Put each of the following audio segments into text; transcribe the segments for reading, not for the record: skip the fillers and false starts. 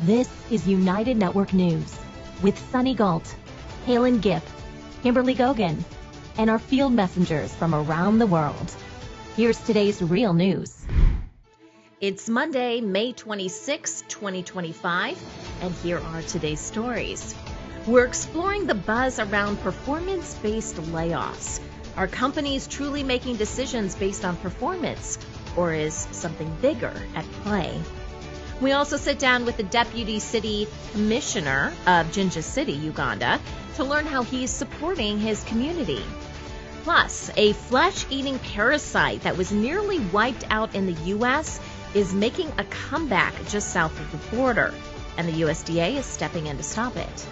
This is United Network News with Sunny Galt, Calen, Kimberly Gogan, and our field messengers from around the world. Here's today's real news. It's Monday, May 26, 2025, and here are today's stories. We're exploring the buzz around performance-based layoffs. Are companies truly making decisions based on performance, or is something bigger at play? We also sit down with the Deputy City Commissioner of Jinja City, Uganda, to learn how he's supporting his community. Plus, a flesh-eating parasite that was nearly wiped out in the U.S. is making a comeback just south of the border, and the USDA is stepping in to stop it.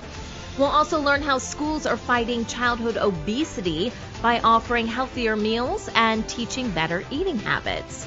We'll also learn how schools are fighting childhood obesity by offering healthier meals and teaching better eating habits.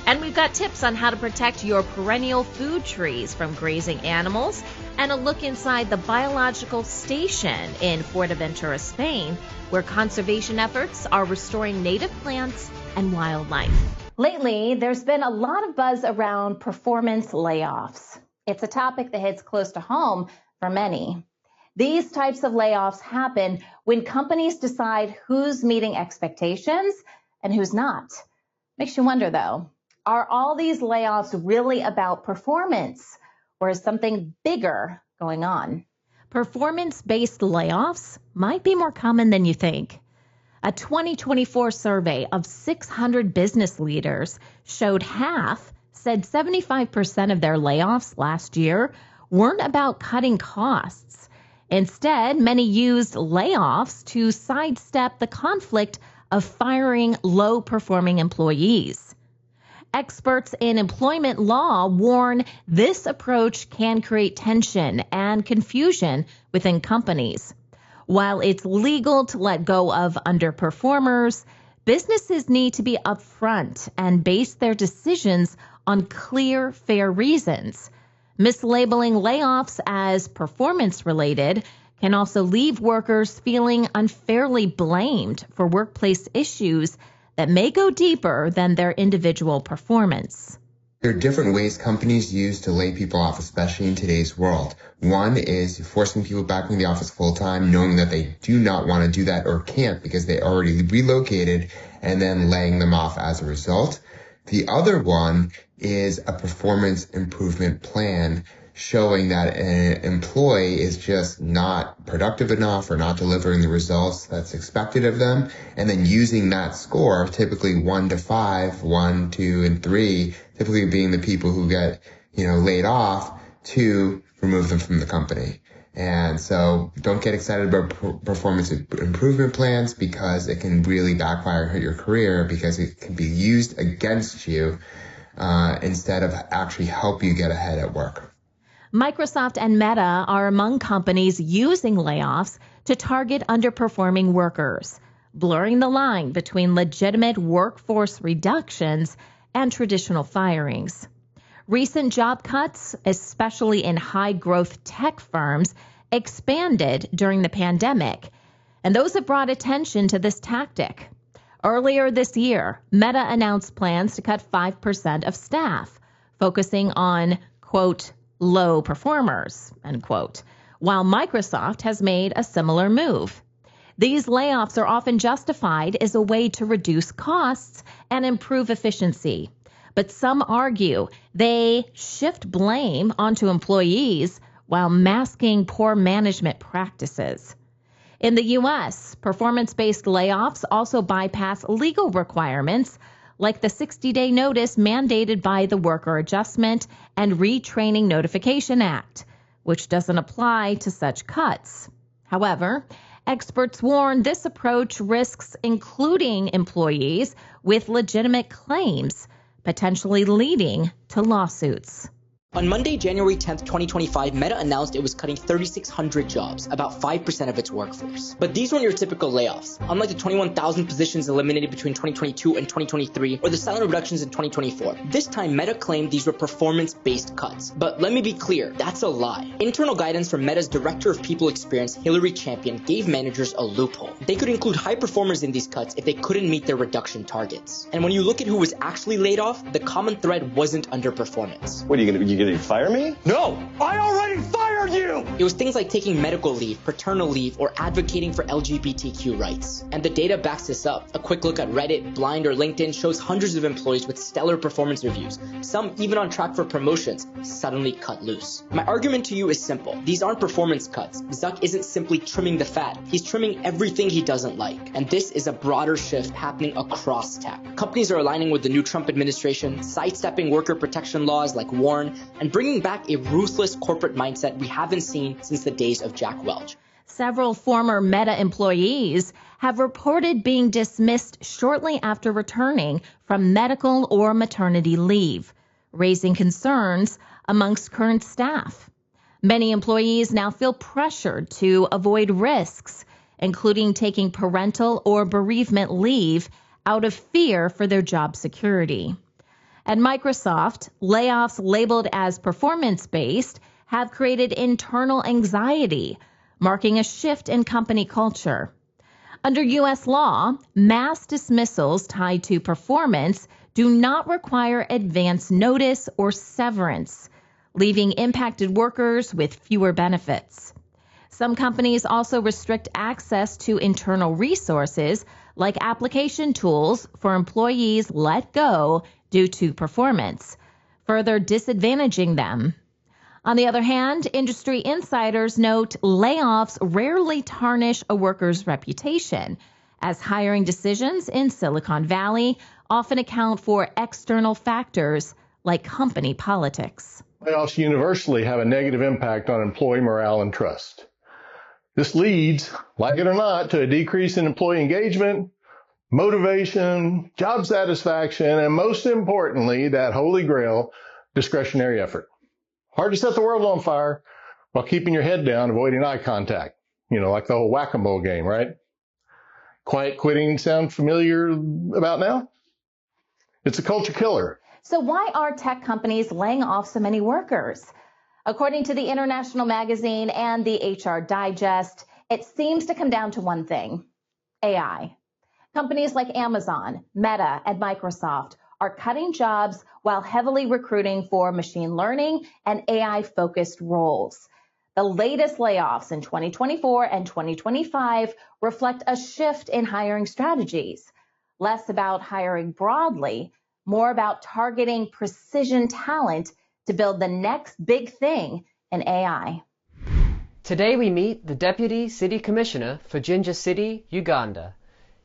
And we've got tips on how to protect your perennial food trees from grazing animals, and a look inside the biological station in Fuerteventura, Spain, where conservation efforts are restoring native plants and wildlife. Lately, there's been a lot of buzz around performance layoffs. It's a topic that hits close to home for many. These types of layoffs happen when companies decide who's meeting expectations and who's not. Makes you wonder, though, are all these layoffs really about performance, or is something bigger going on? Performance-based layoffs might be more common than you think. A 2024 survey of 600 business leaders showed half said 75% of their layoffs last year weren't about cutting costs. Instead, many used layoffs to sidestep the conflict of firing low-performing employees. Experts in employment law warn this approach can create tension and confusion within companies. While it's legal to let go of underperformers, businesses need to be upfront and base their decisions on clear, fair reasons. Mislabeling layoffs as performance-related can also leave workers feeling unfairly blamed for workplace issues that may go deeper than their individual performance. There are different ways companies use to lay people off, especially in today's world. One is forcing people back in the office full-time, knowing that they do not want to do that or can't because they already relocated, and then laying them off as a result. The other one is a performance improvement plan showing that an employee is just not productive enough or not delivering the results that's expected of them, and then using that score, typically 1 to 5, 1, 2, and 3, typically being the people who get, laid off, to remove them from the company. And so don't get excited about performance improvement plans, because it can really backfire and hurt your career, because it can be used against you instead of actually help you get ahead at work. Microsoft and Meta are among companies using layoffs to target underperforming workers, blurring the line between legitimate workforce reductions and traditional firings. Recent job cuts, especially in high-growth tech firms, expanded during the pandemic, and those have brought attention to this tactic. Earlier this year, Meta announced plans to cut 5% of staff, focusing on, quote, low performers, end quote, while Microsoft has made a similar move. These layoffs are often justified as a way to reduce costs and improve efficiency. But some argue they shift blame onto employees while masking poor management practices. In the U.S., performance-based layoffs also bypass legal requirements like the 60-day notice mandated by the Worker Adjustment and Retraining Notification Act, which doesn't apply to such cuts. However, experts warn this approach risks including employees with legitimate claims, potentially leading to lawsuits. On Monday, January 10th, 2025, Meta announced it was cutting 3,600 jobs, about 5% of its workforce. But these weren't your typical layoffs. Unlike the 21,000 positions eliminated between 2022 and 2023, or the silent reductions in 2024, this time Meta claimed these were performance-based cuts. But let me be clear, that's a lie. Internal guidance from Meta's Director of People Experience, Hillary Champion, gave managers a loophole. They could include high performers in these cuts if they couldn't meet their reduction targets. And when you look at who was actually laid off, the common thread wasn't underperformance. What are you gonna fire me? No! I already fired you! It was things like taking medical leave, paternal leave, or advocating for LGBTQ rights. And the data backs this up. A quick look at Reddit, Blind, or LinkedIn shows hundreds of employees with stellar performance reviews, some even on track for promotions, suddenly cut loose. My argument to you is simple. These aren't performance cuts. Zuck isn't simply trimming the fat. He's trimming everything he doesn't like. And this is a broader shift happening across tech. Companies are aligning with the new Trump administration, sidestepping worker protection laws like WARN, and bringing back a ruthless corporate mindset we haven't seen since the days of Jack Welch. Several former Meta employees have reported being dismissed shortly after returning from medical or maternity leave, raising concerns amongst current staff. Many employees now feel pressured to avoid risks, including taking parental or bereavement leave out of fear for their job security. At Microsoft, layoffs labeled as performance-based have created internal anxiety, marking a shift in company culture. Under U.S. law, mass dismissals tied to performance do not require advance notice or severance, leaving impacted workers with fewer benefits. Some companies also restrict access to internal resources like application tools for employees let go due to performance, further disadvantaging them. On the other hand, industry insiders note layoffs rarely tarnish a worker's reputation, as hiring decisions in Silicon Valley often account for external factors like company politics. Layoffs universally have a negative impact on employee morale and trust. This leads, like it or not, to a decrease in employee engagement, motivation, job satisfaction, and most importantly, that holy grail, discretionary effort. Hard to set the world on fire while keeping your head down, avoiding eye contact. Like the whole whack-a-mole game, right? Quiet quitting sound familiar about now? It's a culture killer. So why are tech companies laying off so many workers? According to the International Magazine and the HR Digest, it seems to come down to one thing: AI. Companies like Amazon, Meta, and Microsoft are cutting jobs while heavily recruiting for machine learning and AI-focused roles. The latest layoffs in 2024 and 2025 reflect a shift in hiring strategies, less about hiring broadly, more about targeting precision talent to build the next big thing in AI. Today we meet the Deputy City Commissioner for Jinja City, Uganda.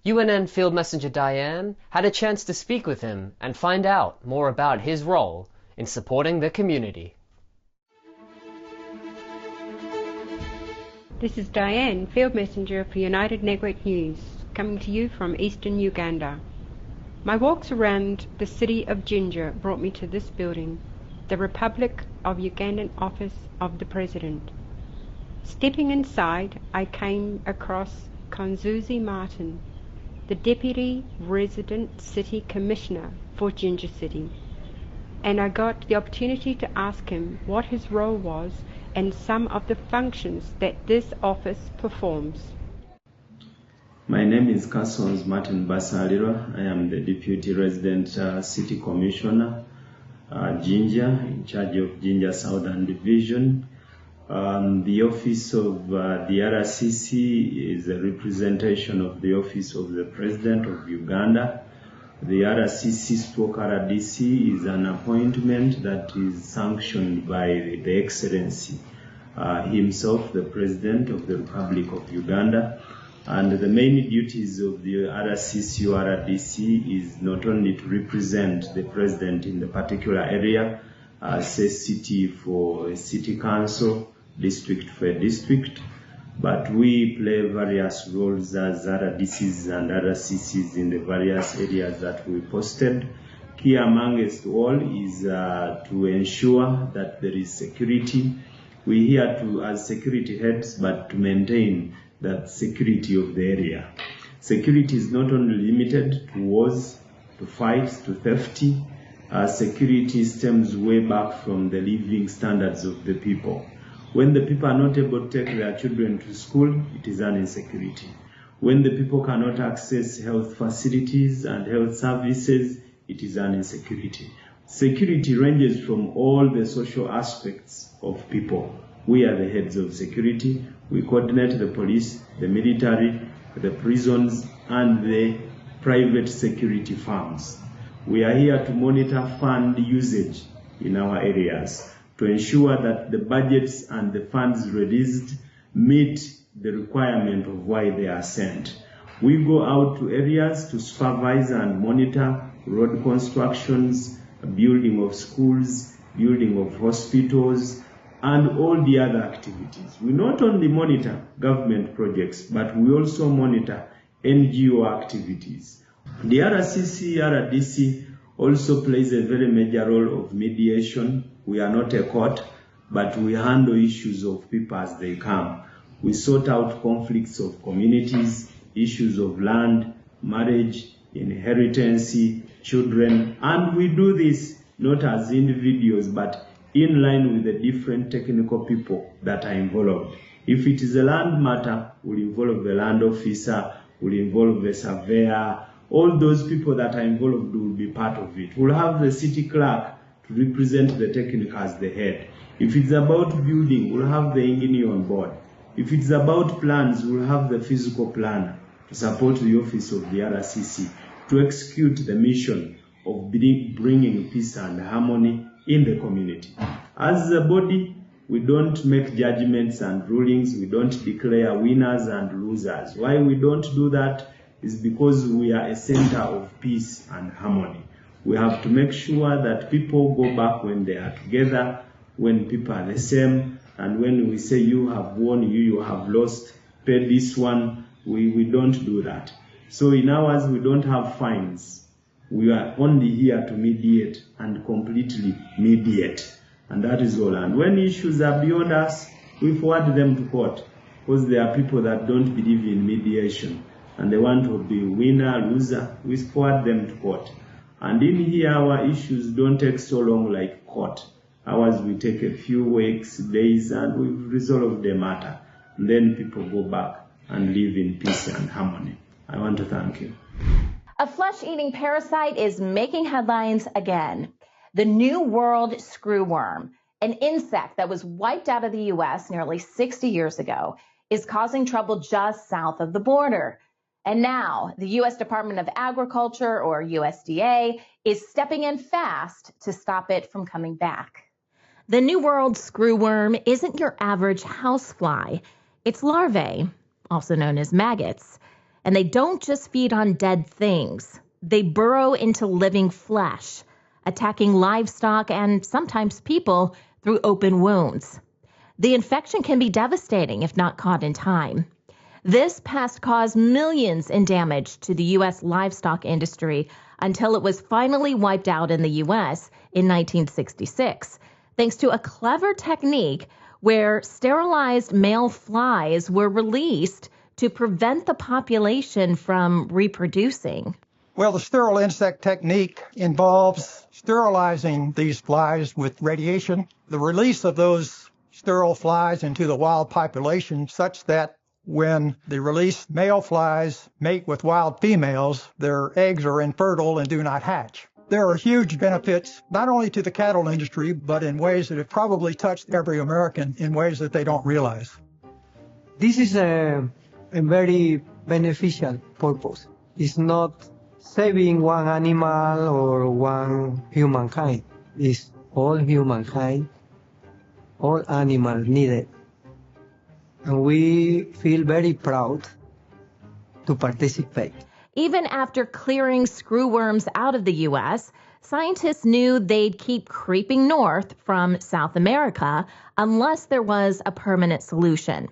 UNN Field Messenger Diane had a chance to speak with him and find out more about his role in supporting the community. This is Diane, Field Messenger for United Network News, coming to you from eastern Uganda. My walks around the city of Jinja brought me to this building, the Republic of Ugandan Office of the President. Stepping inside, I came across Konzuzi Martin, the Deputy Resident City Commissioner for Jinja City, and I got the opportunity to ask him what his role was and some of the functions that this office performs. My name is Kasons Martin Basalira. I am the Deputy Resident City Commissioner, Jinja, in charge of Jinja Southern Division. The office of the RCC is a representation of the office of the President of Uganda. The RCC/RDC is an appointment that is sanctioned by the Excellency himself, the President of the Republic of Uganda. And the main duties of the RCC/RDC is not only to represent the President in the particular area, say city for a city council, district for a district, but we play various roles as RDCs and RCCs in the various areas that we posted. Key amongst all is to ensure that there is security. We're here to, as security heads, but to maintain that security of the area. Security is not only limited to wars, to fights, to theft. Security stems way back from the living standards of the people. When the people are not able to take their children to school, it is an insecurity. When the people cannot access health facilities and health services, it is an insecurity. Security ranges from all the social aspects of people. We are the heads of security. We coordinate the police, the military, the prisons, and the private security firms. We are here to monitor fund usage in our areas to ensure that the budgets and the funds released meet the requirement of why they are sent. We go out to areas to supervise and monitor road constructions, building of schools, building of hospitals, and all the other activities. We not only monitor government projects, but we also monitor NGO activities. The RDC also plays a very major role of mediation. We are not a court, but we handle issues of people as they come. We sort out conflicts of communities, issues of land, marriage, inheritance, children, and we do this not as individuals, but in line with the different technical people that are involved. If it is a land matter, we'll involve the land officer, we'll involve the surveyor. All those people that are involved will be part of it. We'll have the city clerk to represent the technical as the head. If it's about building, we'll have the engineer on board. If it's about plans, we'll have the physical planner to support the office of the RCC to execute the mission of bringing peace and harmony in the community. As a body, we don't make judgments and rulings. We don't declare winners and losers. Why we don't do that is because we are a center of peace and harmony. We have to make sure that people go back when they are together, when people are the same, and when we say you have won, you have lost, pay this one, we don't do that. So in ours, we don't have fines. We are only here to mediate and completely mediate. And that is all. And when issues are beyond us, we forward them to court, because there are people that don't believe in mediation and they want to be winner, loser. We forward them to court. And in here, our issues don't take so long like court. Ours will take a few weeks, days, and we've resolved the matter. And then people go back and live in peace and harmony. I want to thank you. A flesh-eating parasite is making headlines again. The New World Screwworm, an insect that was wiped out of the U.S. nearly 60 years ago, is causing trouble just south of the border. And now the U.S. Department of Agriculture, or USDA, is stepping in fast to stop it from coming back. The New World Screwworm isn't your average housefly. It's larvae, also known as maggots. And they don't just feed on dead things. They burrow into living flesh, attacking livestock and sometimes people through open wounds. The infection can be devastating if not caught in time. This pest caused millions in damage to the U.S. livestock industry until it was finally wiped out in the U.S. in 1966, thanks to a clever technique where sterilized male flies were released to prevent the population from reproducing. Well, the sterile insect technique involves sterilizing these flies with radiation, the release of those sterile flies into the wild population such that when the released male flies mate with wild females, their eggs are infertile and do not hatch. There are huge benefits, not only to the cattle industry, but in ways that have probably touched every American in ways that they don't realize. This is a very beneficial purpose. It's not saving one animal or one humankind. It's all humankind, all animals needed. And we feel very proud to participate. Even after clearing screwworms out of the U.S., scientists knew they'd keep creeping north from South America unless there was a permanent solution.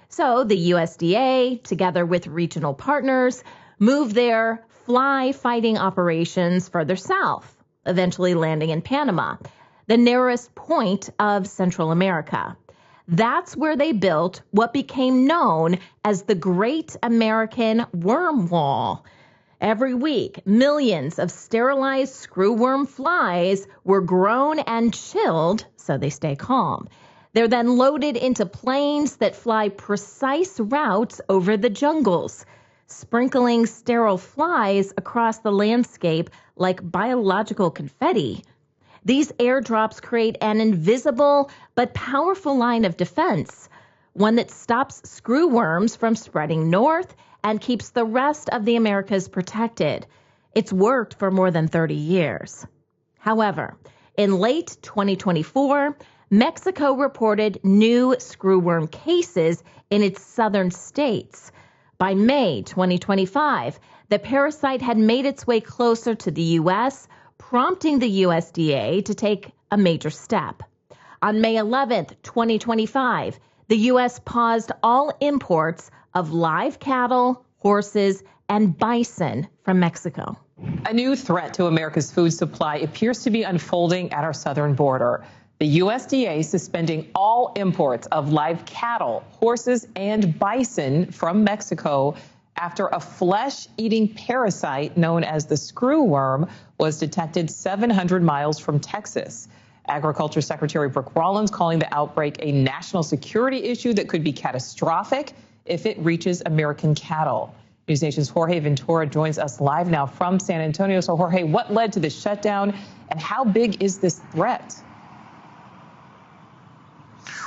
So the USDA, together with regional partners, moved their fly-fighting operations further south, eventually landing in Panama, the nearest point of Central America. That's where they built what became known as the Great American Worm Wall. Every week, millions of sterilized screwworm flies were grown and chilled so they stay calm. They're then loaded into planes that fly precise routes over the jungles, sprinkling sterile flies across the landscape like biological confetti. These airdrops create an invisible but powerful line of defense, one that stops screwworms from spreading north and keeps the rest of the Americas protected. It's worked for more than 30 years. However, in late 2024, Mexico reported new screwworm cases in its southern states. By May 2025, the parasite had made its way closer to the U.S., prompting the USDA to take a major step. On May 11th, 2025, the U.S. paused all imports of live cattle, horses, and bison from Mexico. A new threat to America's food supply appears to be unfolding at our southern border. The USDA suspending all imports of live cattle, horses, and bison from Mexico after a flesh-eating parasite known as the screwworm was detected 700 miles from Texas. Agriculture Secretary Brooke Rollins calling the outbreak a national security issue that could be catastrophic if it reaches American cattle. News Nation's Jorge Ventura joins us live now from San Antonio. So, Jorge, what led to the shutdown and how big is this threat?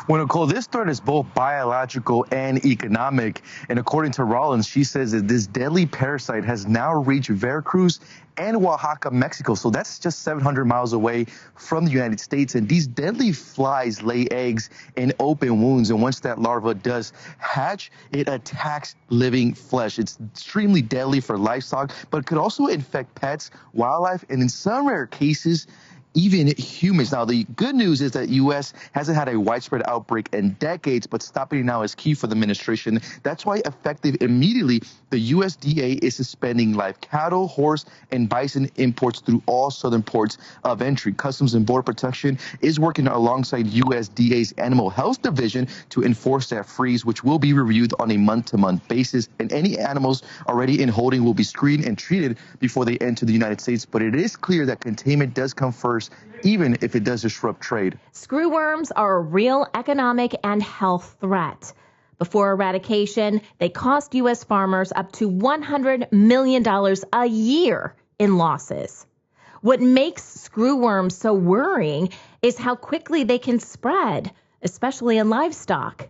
Well, Nicole, this threat is both biological and economic. And according to Rollins, she says that this deadly parasite has now reached Veracruz and Oaxaca, Mexico. So that's just 700 miles away from the United States. And these deadly flies lay eggs in open wounds. And once that larva does hatch, it attacks living flesh. It's extremely deadly for livestock, but it could also infect pets, wildlife, and in some rare cases, even humans. Now, the good news is that U.S. hasn't had a widespread outbreak in decades, but stopping it now is key for the administration. That's why, effective immediately, the USDA is suspending live cattle, horse, and bison imports through all southern ports of entry. Customs and Border Protection is working alongside USDA's Animal Health Division to enforce that freeze, which will be reviewed on a month-to-month basis. And any animals already in holding will be screened and treated before they enter the United States. But it is clear that containment does come first, even if it does disrupt trade. Screwworms are a real economic and health threat. Before eradication, they cost U.S. farmers up to $100 million a year in losses. What makes screwworms so worrying is how quickly they can spread, especially in livestock.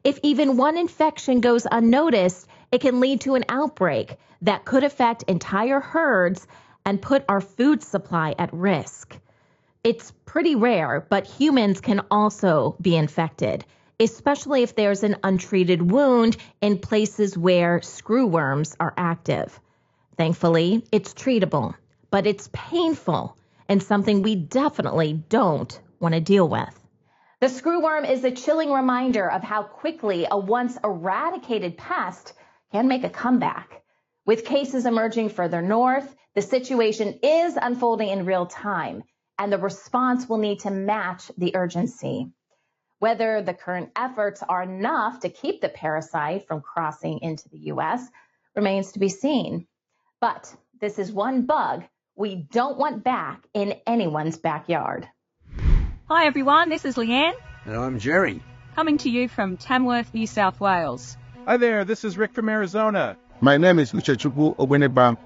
If even one infection goes unnoticed, it can lead to an outbreak that could affect entire herds and put our food supply at risk. It's pretty rare, but humans can also be infected, especially if there's an untreated wound in places where screwworms are active. Thankfully, it's treatable, but it's painful and something we definitely don't want to deal with. The screwworm is a chilling reminder of how quickly a once eradicated pest can make a comeback. With cases emerging further north, the situation is unfolding in real time, and the response will need to match the urgency. Whether the current efforts are enough to keep the parasite from crossing into the U.S. remains to be seen. But this is one bug we don't want back in anyone's backyard. Hi everyone, this is Leanne. And I'm Jerry. Coming to you from Tamworth, New South Wales. Hi there, this is Rick from Arizona. My name is Uchechukwu Ogbenebam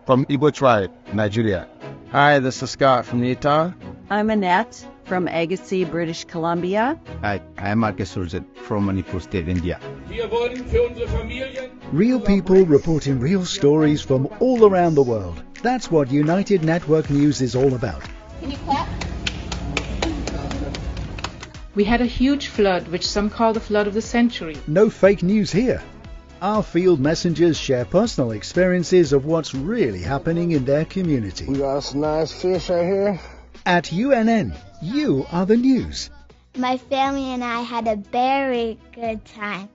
from Igbo tribe, Nigeria. Hi, this is Scott from Utah. I'm Annette from Agassiz, British Columbia. Hi, I'm Marcus Surzet from Manipur State, India. Real people reporting real stories from all around the world. That's what United Network News is all about. Can you clap? We had a huge flood, which some call the flood of the century. No fake news here. Our field messengers share personal experiences of what's really happening in their community. We got some nice fish right here. At UNN, you are the news. My family and I had a very good time.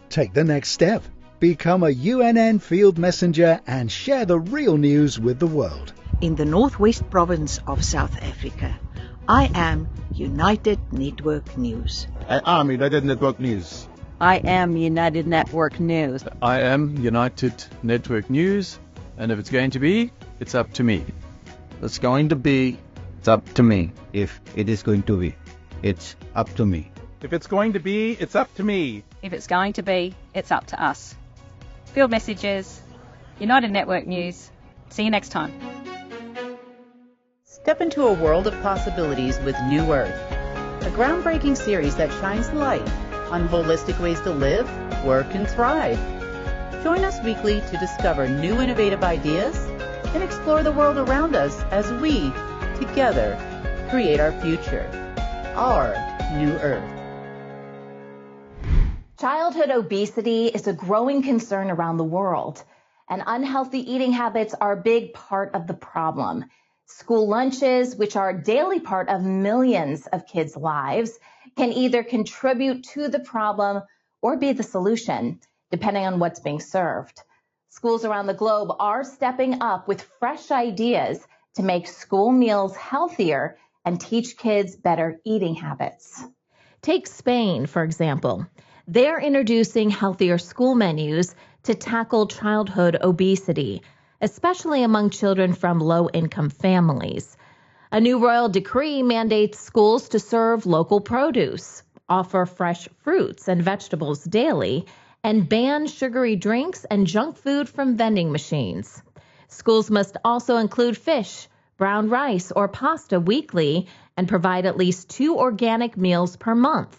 Take the next step. Become a UNN field messenger and share the real news with the world. In the Northwest Province of South Africa, I am United Network News. I am United Network News. I am United Network News. I am United Network News, and if it's going to be, it's up to me. It's going to be, it's up to me. If it is going to be, it's up to me. If it's going to be, it's up to me. If it's going to be, it's up to us. Field Messages, United Network News. See you next time. Step into a world of possibilities with New Earth, a groundbreaking series that shines light on holistic ways to live, work, and thrive. Join us weekly to discover new innovative ideas and explore the world around us as we, together, create our future, our New Earth. Childhood obesity is a growing concern around the world, and unhealthy eating habits are a big part of the problem. School lunches, which are a daily part of millions of kids' lives, can either contribute to the problem or be the solution, depending on what's being served. Schools around the globe are stepping up with fresh ideas to make school meals healthier and teach kids better eating habits. Take Spain, for example. They're introducing healthier school menus to tackle childhood obesity, especially among children from low-income families. A new royal decree mandates schools to serve local produce, offer fresh fruits and vegetables daily, and ban sugary drinks and junk food from vending machines. Schools must also include fish, brown rice, or pasta weekly and provide at least 2 organic meals per month.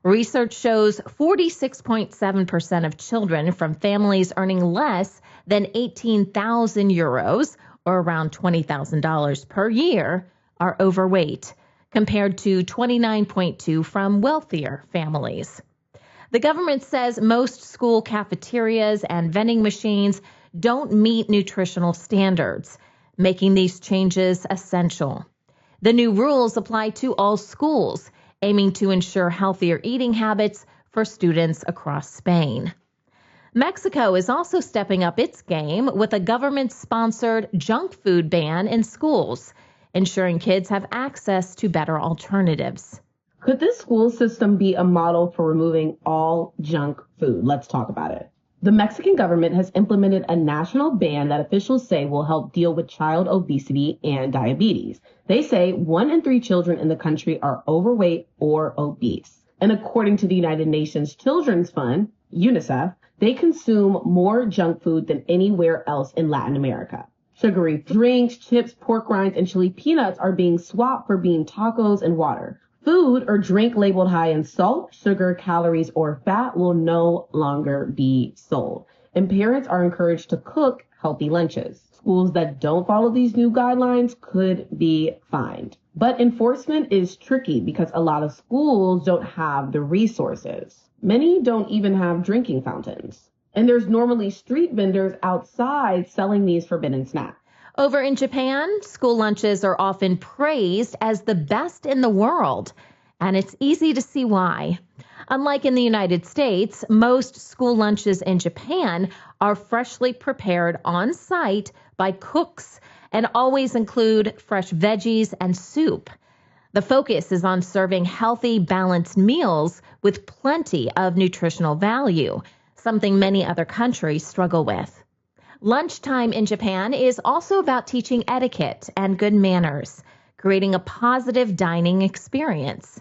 Research shows 46.7% of children from families earning less than 18,000 euros, or around $20,000 per year, are overweight, compared to 29.2% from wealthier families. The government says most school cafeterias and vending machines don't meet nutritional standards, making these changes essential. The new rules apply to all schools, aiming to ensure healthier eating habits for students across Spain. Mexico is also stepping up its game with a government-sponsored junk food ban in schools, ensuring kids have access to better alternatives. Could this school system be a model for removing all junk food? Let's talk about it. The Mexican government has implemented a national ban that officials say will help deal with child obesity and diabetes. They say 1 in 3 children in the country are overweight or obese. And according to the United Nations Children's Fund, UNICEF, they consume more junk food than anywhere else in Latin America. Sugary drinks, chips, pork rinds, and chili peanuts are being swapped for bean tacos and water. Food or drink labeled high in salt, sugar, calories, or fat will no longer be sold. And parents are encouraged to cook healthy lunches. Schools that don't follow these new guidelines could be fined. But enforcement is tricky because a lot of schools don't have the resources. Many don't even have drinking fountains. And there's normally street vendors outside selling these forbidden snacks. Over in Japan, school lunches are often praised as the best in the world, and it's easy to see why. Unlike in the United States, most school lunches in Japan are freshly prepared on site by cooks and always include fresh veggies and soup. The focus is on serving healthy, balanced meals with plenty of nutritional value, something many other countries struggle with. Lunchtime in Japan is also about teaching etiquette and good manners, creating a positive dining experience.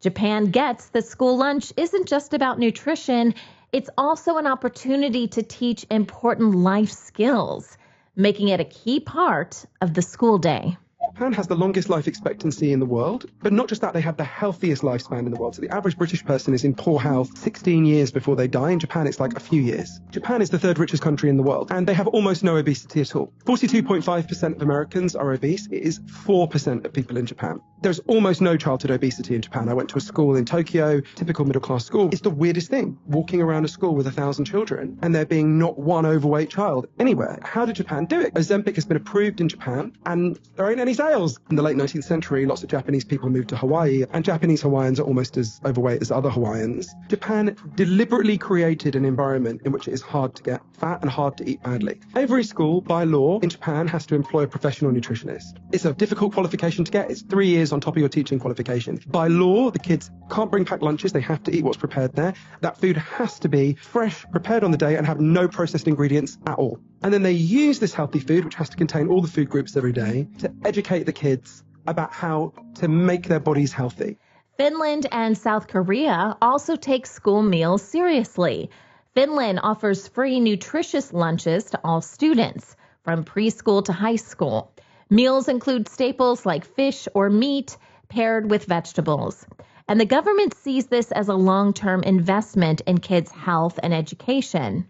Japan gets that school lunch isn't just about nutrition, it's also an opportunity to teach important life skills, making it a key part of the school day. Japan has the longest life expectancy in the world, but not just that, they have the healthiest lifespan in the world. So the average British person is in poor health 16 years before they die. In Japan, it's like a few years. Japan is the 3rd richest country in the world, and they have almost no obesity at all. 42.5% of Americans are obese. It is 4% of people in Japan. There's almost no childhood obesity in Japan. I went to a school in Tokyo, typical middle-class school. It's the weirdest thing, walking around a school with 1,000 children, and there being not one overweight child anywhere. How did Japan do it? Ozempic has been approved in Japan, and there ain't any sales. In the late 19th century, lots of Japanese people moved to Hawaii, and Japanese Hawaiians are almost as overweight as other Hawaiians. Japan deliberately created an environment in which it is hard to get fat and hard to eat badly. Every school, by law, in Japan has to employ a professional nutritionist. It's a difficult qualification to get. It's 3 years on top of your teaching qualification. By law, the kids can't bring packed lunches. They have to eat what's prepared there. That food has to be fresh, prepared on the day, and have no processed ingredients at all. And then they use this healthy food, which has to contain all the food groups every day, to educate the kids about how to make their bodies healthy. Finland and South Korea also take school meals seriously. Finland offers free nutritious lunches to all students, from preschool to high school. Meals include staples like fish or meat paired with vegetables. And the government sees this as a long-term investment in kids' health and education.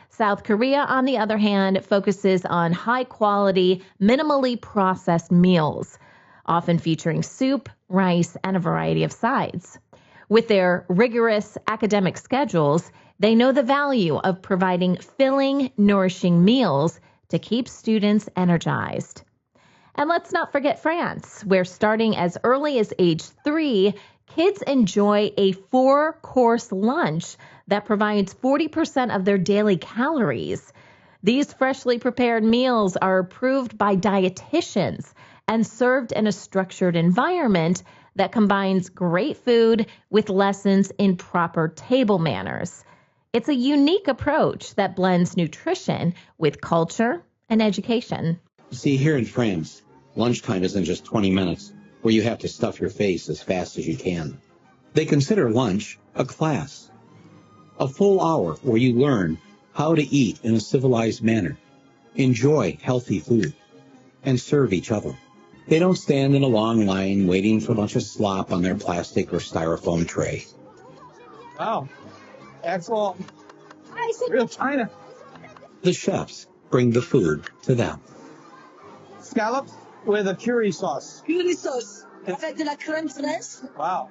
South Korea, on the other hand, focuses on high-quality, minimally processed meals, often featuring soup, rice, and a variety of sides. With their rigorous academic schedules, they know the value of providing filling, nourishing meals to keep students energized. And let's not forget France, where starting as early as age 3, kids enjoy a 4-course lunch that provides 40% of their daily calories. These freshly prepared meals are approved by dietitians and served in a structured environment that combines great food with lessons in proper table manners. It's a unique approach that blends nutrition with culture and education. See, here in France, lunchtime isn't just 20 minutes where you have to stuff your face as fast as you can. They consider lunch a class, a full hour where you learn how to eat in a civilized manner, enjoy healthy food, and serve each other. They don't stand in a long line waiting for a bunch of slop on their plastic or styrofoam tray. Wow. Excellent. Real China. The chefs bring the food to them. Scallops with a curry sauce. Curry sauce. Avec de la crème fraîche. Wow.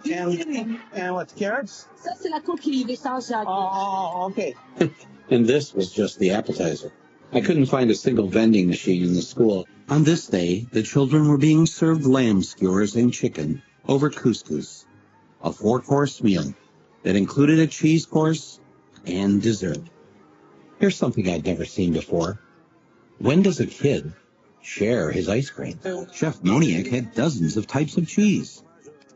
And what, carrots? Ça, c'est la coquille de Saint-Jacques. Oh, okay. And this was just the appetizer. I couldn't find a single vending machine in the school. On this day, the children were being served lamb skewers and chicken over couscous, a 4-course meal that included a cheese course and dessert. Here's something I'd never seen before. When does a kid share his ice cream? Chef Moniak had dozens of types of cheese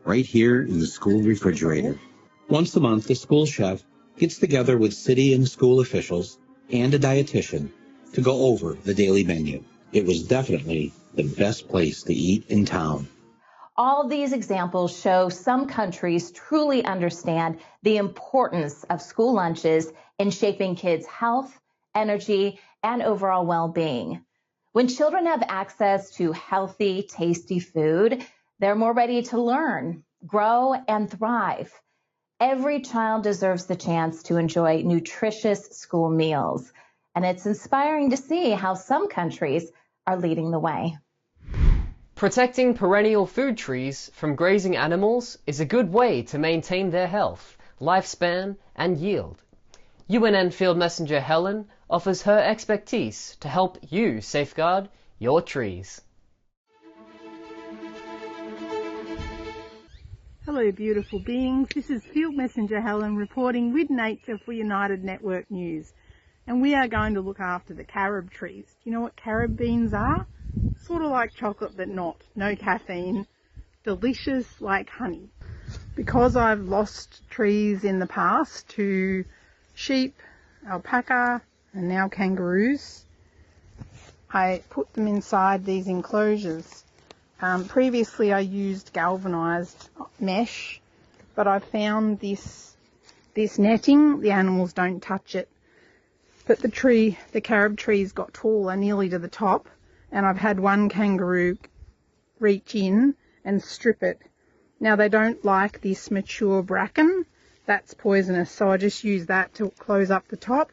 right here in the school refrigerator. Once a month, the school chef gets together with city and school officials and a dietitian to go over the daily menu. It was definitely the best place to eat in town. All these examples show some countries truly understand the importance of school lunches in shaping kids' health, energy, and overall well-being. When children have access to healthy, tasty food, they're more ready to learn, grow, and thrive. Every child deserves the chance to enjoy nutritious school meals, and it's inspiring to see how some countries are leading the way. Protecting perennial food trees from grazing animals is a good way to maintain their health, lifespan, and yield. UNN Field Messenger Helen offers her expertise to help you safeguard your trees. Hello beautiful beings, this is Field Messenger Helen reporting with Nature for United Network News. And we are going to look after the carob trees. Do you know what carob beans are? Sort of like chocolate but not. No caffeine. Delicious like honey. Because I've lost trees in the past to sheep, alpaca and now kangaroos, I put them inside these enclosures. Previously I used galvanized mesh, but I found this netting, the animals don't touch it. But the carob trees got taller, nearly to the top, and I've had one kangaroo reach in and strip it. Now they don't like this mature bracken, that's poisonous, so I just use that to close up the top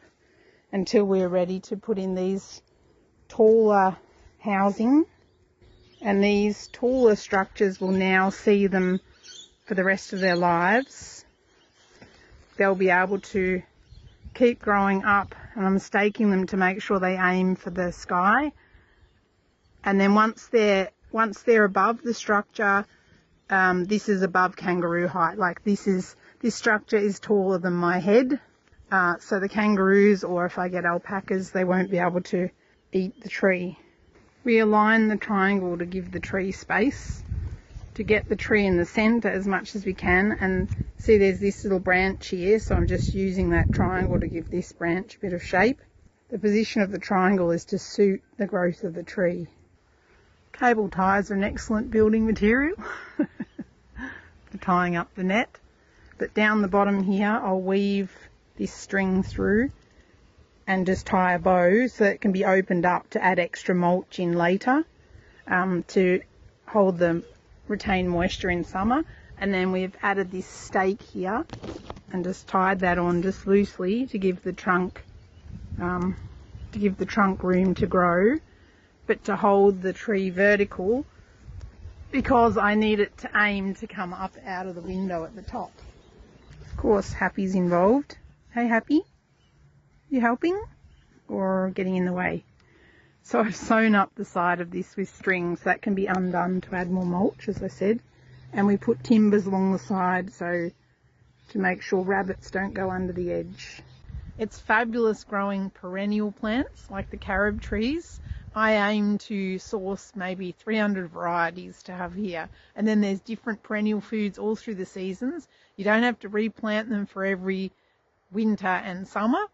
until we're ready to put in these taller housing. And these taller structures will now see them for the rest of their lives. They'll be able to keep growing up, and I'm staking them to make sure they aim for the sky. And then once they're above the structure, this is above kangaroo height. Like this structure is taller than my head. So the kangaroos, or if I get alpacas, they won't be able to eat the tree. We align the triangle to give the tree space, to get the tree in the centre as much as we can. And see, there's this little branch here, so I'm just using that triangle to give this branch a bit of shape. The position of the triangle is to suit the growth of the tree. Cable ties are an excellent building material for tying up the net. But down the bottom here, I'll weave this string through and just tie a bow so it can be opened up to add extra mulch in later. to retain moisture in summer. And then we've added this stake here and just tied that on just loosely to give the trunk room to grow, but to hold the tree vertical because I need it to aim to come up out of the window at the top. Of course, Happy's involved. Hey Happy, you helping or getting in the way? So I've sewn up the side of this with strings that can be undone to add more mulch, as I said. And we put timbers along the side so to make sure rabbits don't go under the edge. It's fabulous growing perennial plants like the carob trees. I aim to source maybe 300 varieties to have here. And then there's different perennial foods all through the seasons. You don't have to replant them for every winter and summer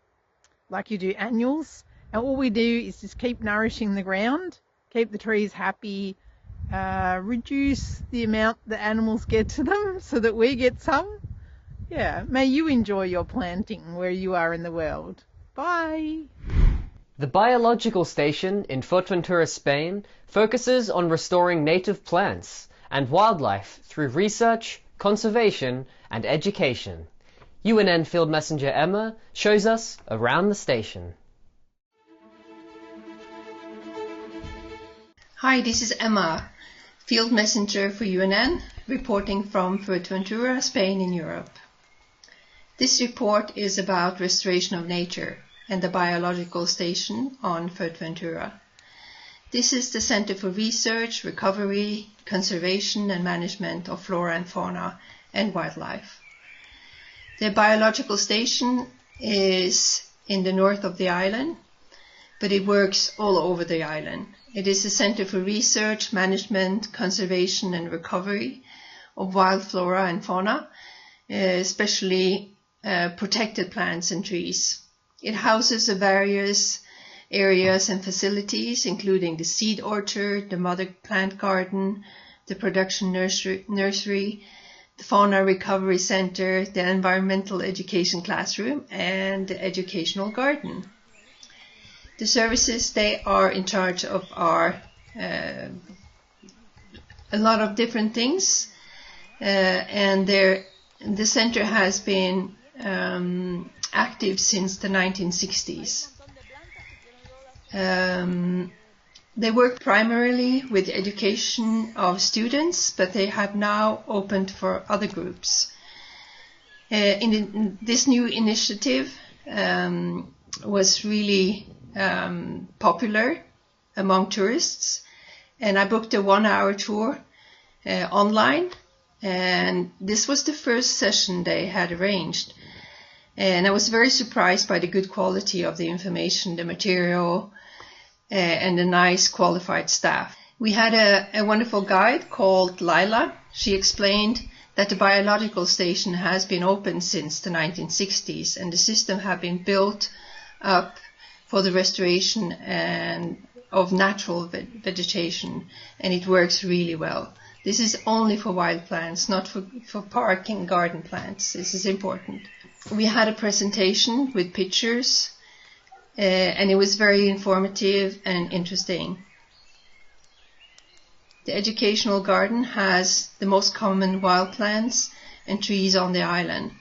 like you do annuals. And all we do is just keep nourishing the ground, keep the trees happy, reduce the amount the animals get to them so that we get some. Yeah, may you enjoy your planting where you are in the world. Bye. The Biological Station in Fuerteventura, Spain focuses on restoring native plants and wildlife through research, conservation and education. UNN Field Messenger Emma shows us around the station. Hi, this is Emma, Field Messenger for UNN, reporting from Fuerteventura, Spain in Europe. This report is about restoration of nature and the Biological Station on Fuerteventura. This is the Center for Research, Recovery, Conservation and Management of Flora and Fauna and Wildlife. The Biological Station is in the north of the island, but it works all over the island. It is a center for research, management, conservation and recovery of wild flora and fauna, especially protected plants and trees. It houses various areas and facilities, including the seed orchard, the mother plant garden, the production nursery, the fauna recovery center, the environmental education classroom, and the educational garden. The services they are in charge of are a lot of different things, and the center has been active since the 1960s. They work primarily with education of students, but they have now opened for other groups. This new initiative was really popular among tourists, and I booked a 1-hour tour online, and this was the first session they had arranged, and I was very surprised by the good quality of the information, the material, and the nice qualified staff. We had a wonderful guide called Lila. She explained that the Biological Station has been open since the 1960s, and the system have been built up for the restoration of natural vegetation, and it works really well. This is only for wild plants, not for park and garden plants. This is important. We had a presentation with pictures, and it was very informative and interesting. The educational garden has the most common wild plants and trees on the island.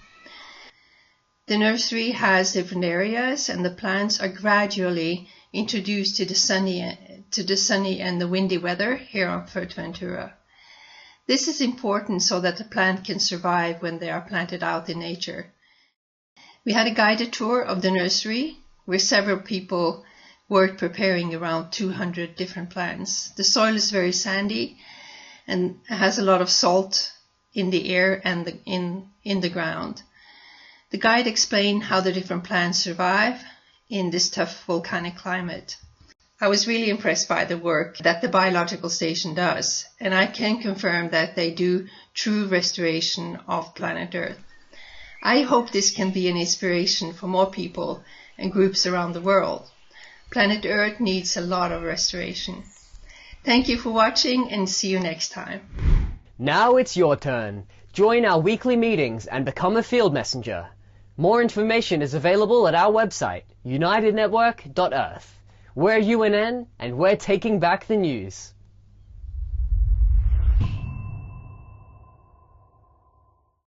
The nursery has different areas, and the plants are gradually introduced to the sunny and the windy weather here on Fuerteventura. This is important so that the plant can survive when they are planted out in nature. We had a guided tour of the nursery where several people worked preparing around 200 different plants. The soil is very sandy and has a lot of salt in the air and in the ground. The guide explained how the different plants survive in this tough volcanic climate. I was really impressed by the work that the Biological Station does, and I can confirm that they do true restoration of planet Earth. I hope this can be an inspiration for more people and groups around the world. Planet Earth needs a lot of restoration. Thank you for watching, and see you next time. Now it's your turn. Join our weekly meetings and become a field messenger. More information is available at our website, unitednetwork.earth. We're UNN, and we're taking back the news.